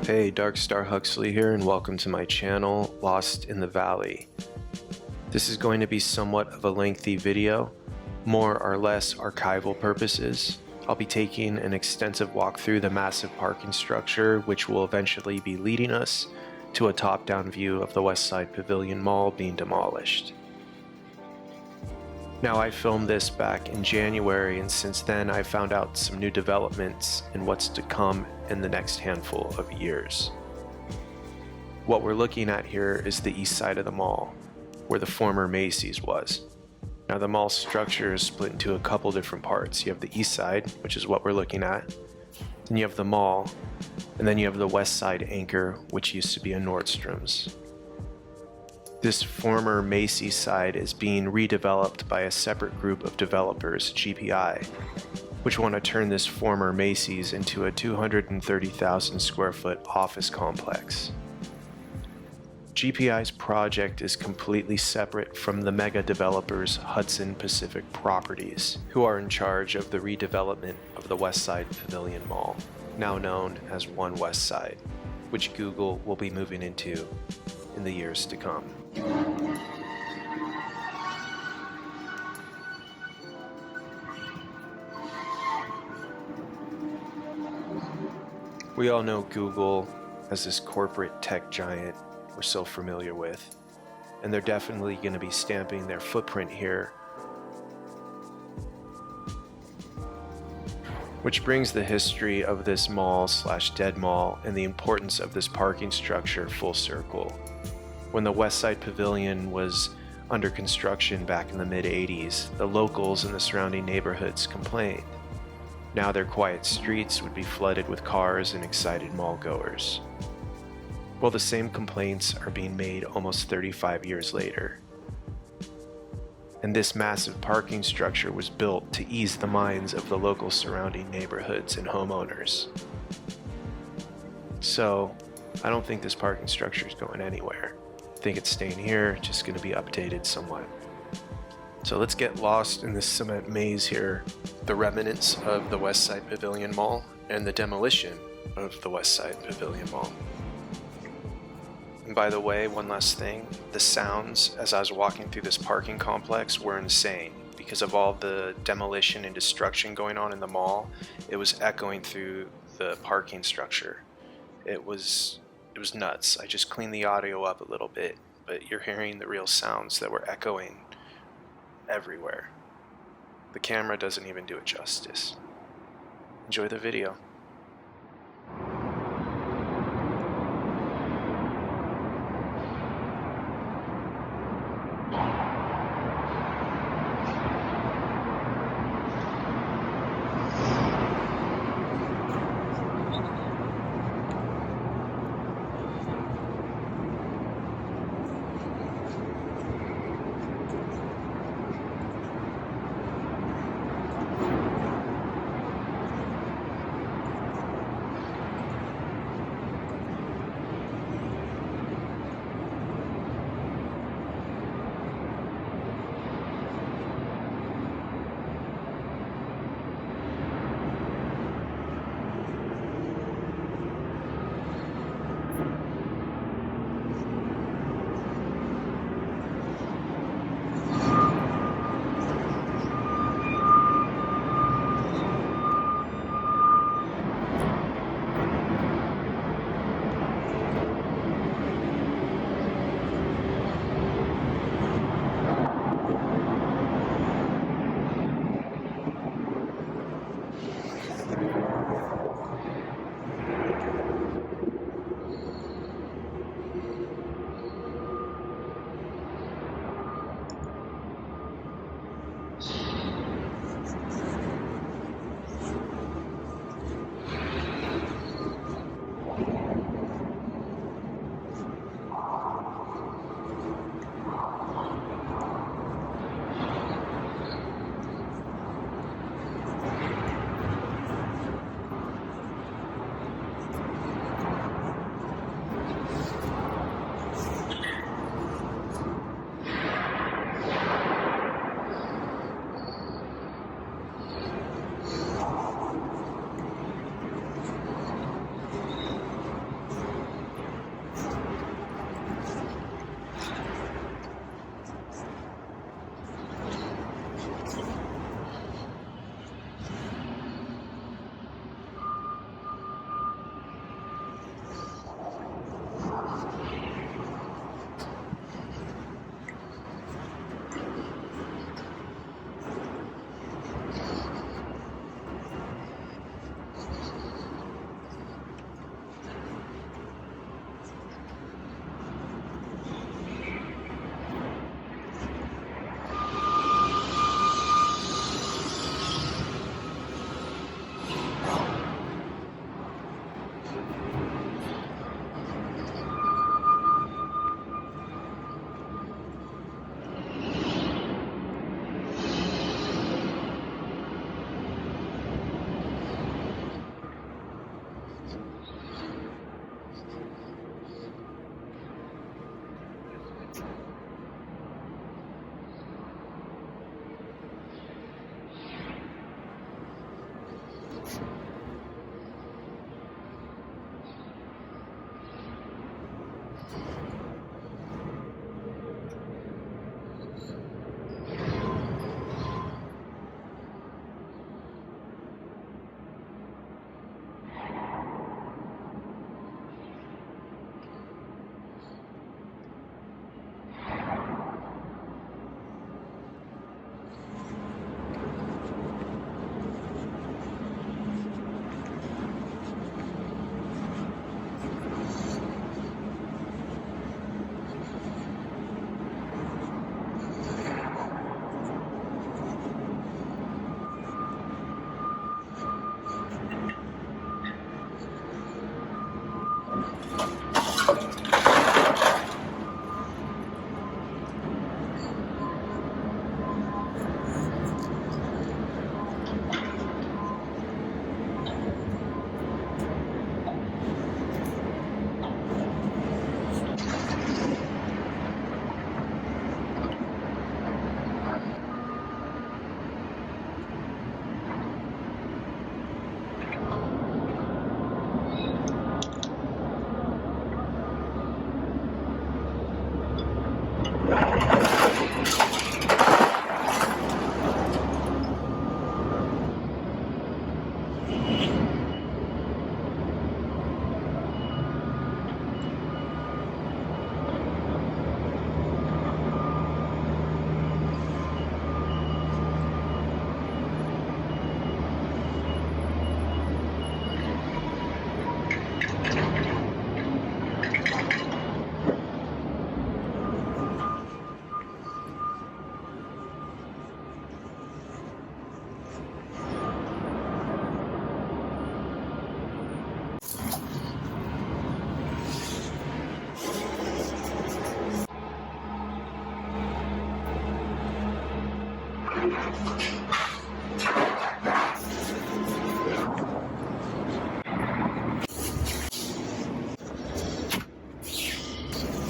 Hey, Darkstar Huxley here, and welcome to my channel, Lost in the Valley. This is going to be somewhat of a lengthy video, more or less archival purposes. I'll be taking an extensive walk through the massive parking structure, which will eventually be leading us to a top-down view of the Westside Pavilion Mall being demolished. Now, I filmed this back in January, and since then I found out some new developments and what's to come in the next handful of years. What we're looking at here is the east side of the mall, where the former Macy's was. Now, the mall structure is split into a couple different parts. You have the east side, which is what we're looking at, then you have the mall, and then you have the west side anchor, which used to be a Nordstrom's. This former Macy's side is being redeveloped by a separate group of developers, GPI, which want to turn this former Macy's into a 230,000 square foot office complex. GPI's project is completely separate from the mega developers Hudson Pacific Properties, who are in charge of the redevelopment of the Westside Pavilion Mall, now known as One Westside, which Google will be moving into in the years to come. We all know Google as this corporate tech giant we're so familiar with, and they're definitely going to be stamping their footprint here. Which brings the history of this mall / dead mall and the importance of this parking structure full circle. When the Westside Pavilion was under construction back in the mid-80s, the locals in the surrounding neighborhoods complained. Now their quiet streets would be flooded with cars and excited mall goers. Well, the same complaints are being made almost 35 years later. And this massive parking structure was built to ease the minds of the local surrounding neighborhoods and homeowners. So, I don't think this parking structure is going anywhere. I think it's staying here, just going to be updated somewhat. So let's get lost in this cement maze here, the remnants of the Westside Pavilion Mall and the demolition of the Westside Pavilion Mall. And by the way, one last thing, the sounds as I was walking through this parking complex were insane. Because of all the demolition and destruction going on in the mall, it was echoing through the parking structure. It was nuts. I just cleaned the audio up a little bit, but you're hearing the real sounds that were echoing everywhere. The camera doesn't even do it justice. Enjoy the video.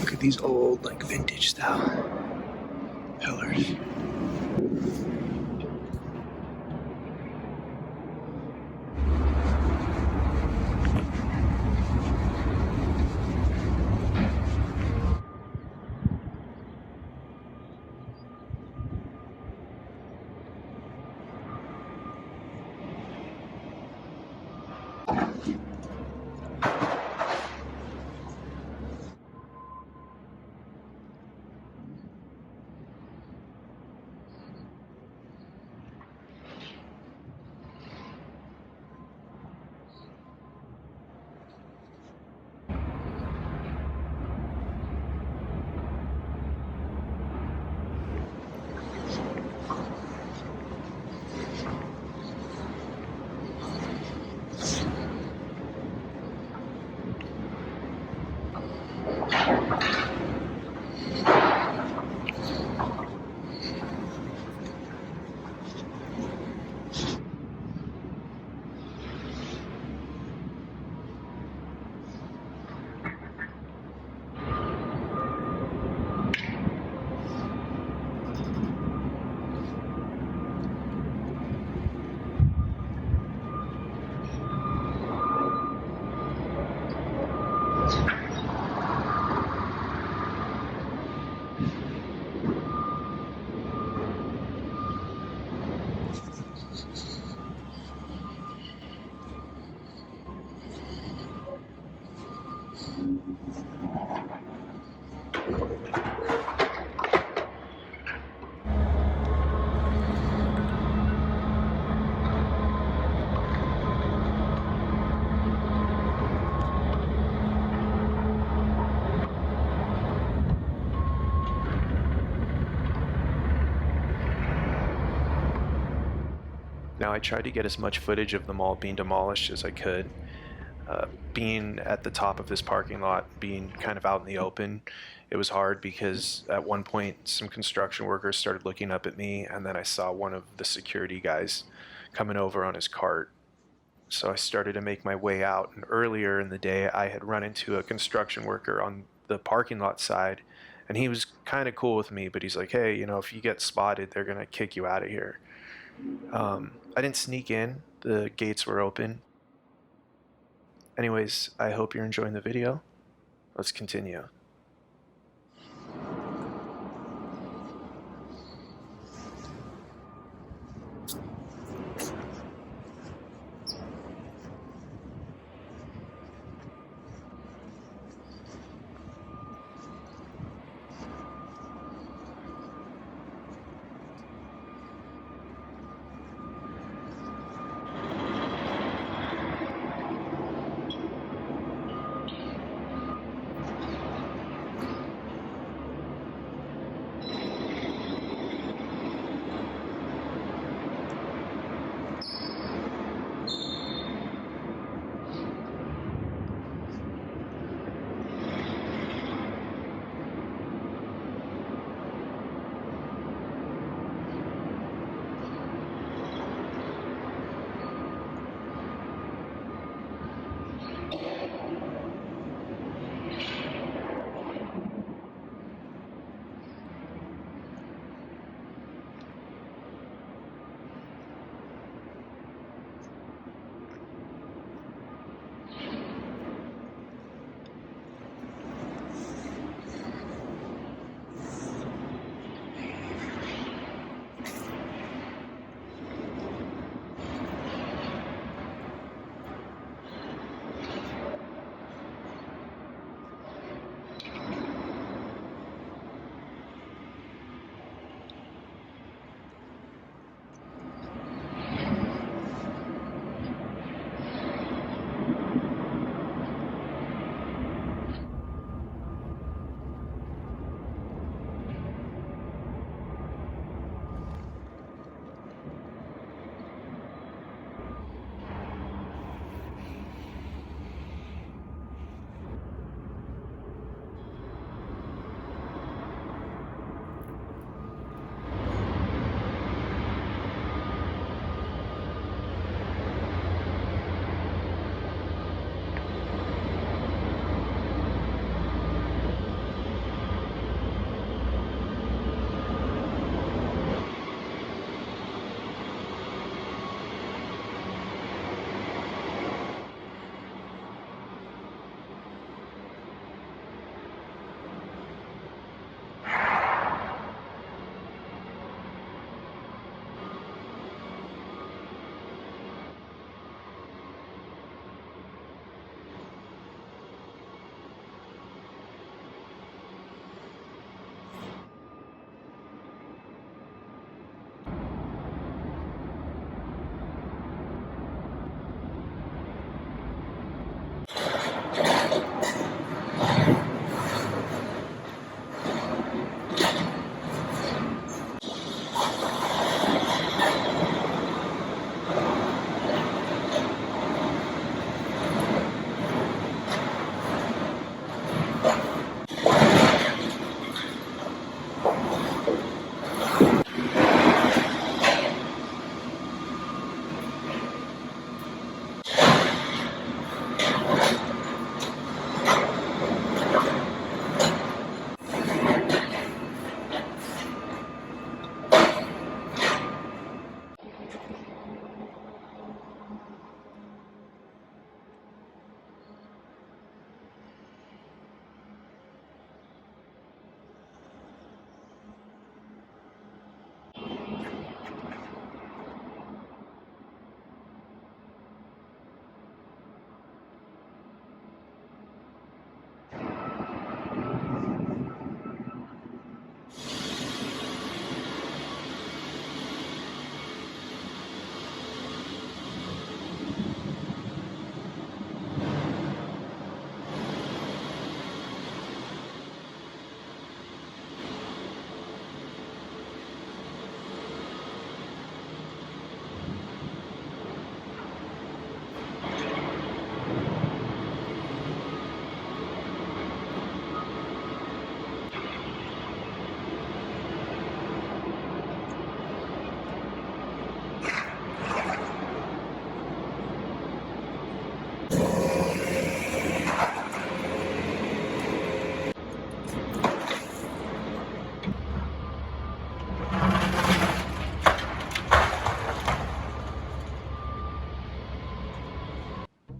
Look at these old, like, vintage style pillars. Now, I tried to get as much footage of the mall being demolished as I could. Being at the top of this parking lot, being kind of out in the open, it was hard because at one point some construction workers started looking up at me, and then I saw one of the security guys coming over on his cart. So I started to make my way out, and earlier in the day I had run into a construction worker on the parking lot side, and he was kind of cool with me, but he's like, hey, you know, if you get spotted, they're going to kick you out of here. I didn't sneak in. The gates were open. Anyways, I hope you're enjoying the video. Let's continue.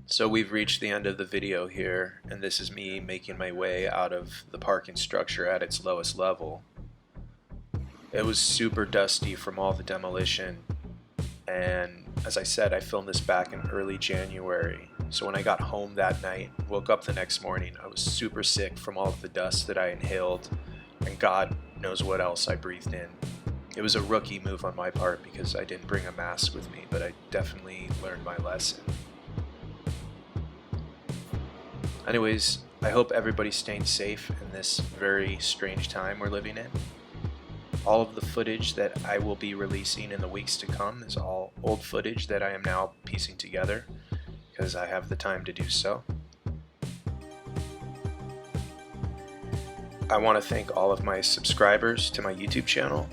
So we've reached the end of the video here, and this is me making my way out of the parking structure at its lowest level. It was super dusty from all the demolition, and as I said, I filmed this back in early January. So when I got home that night, woke up the next morning, I was super sick from all of the dust that I inhaled, and God knows what else I breathed in. It was a rookie move on my part because I didn't bring a mask with me, but I definitely learned my lesson. Anyways, I hope everybody's staying safe in this very strange time we're living in. All of the footage that I will be releasing in the weeks to come is all old footage that I am now piecing together because I have the time to do so. I want to thank all of my subscribers to my YouTube channel,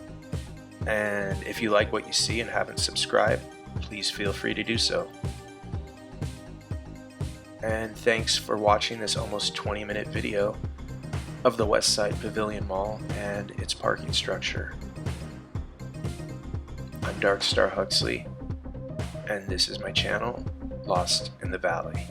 and if you like what you see and haven't subscribed, please feel free to do so. And thanks for watching this almost 20-minute video of the Westside Pavilion Mall and its parking structure. I'm Darkstar Huxley, and this is my channel, Lost in the Valley.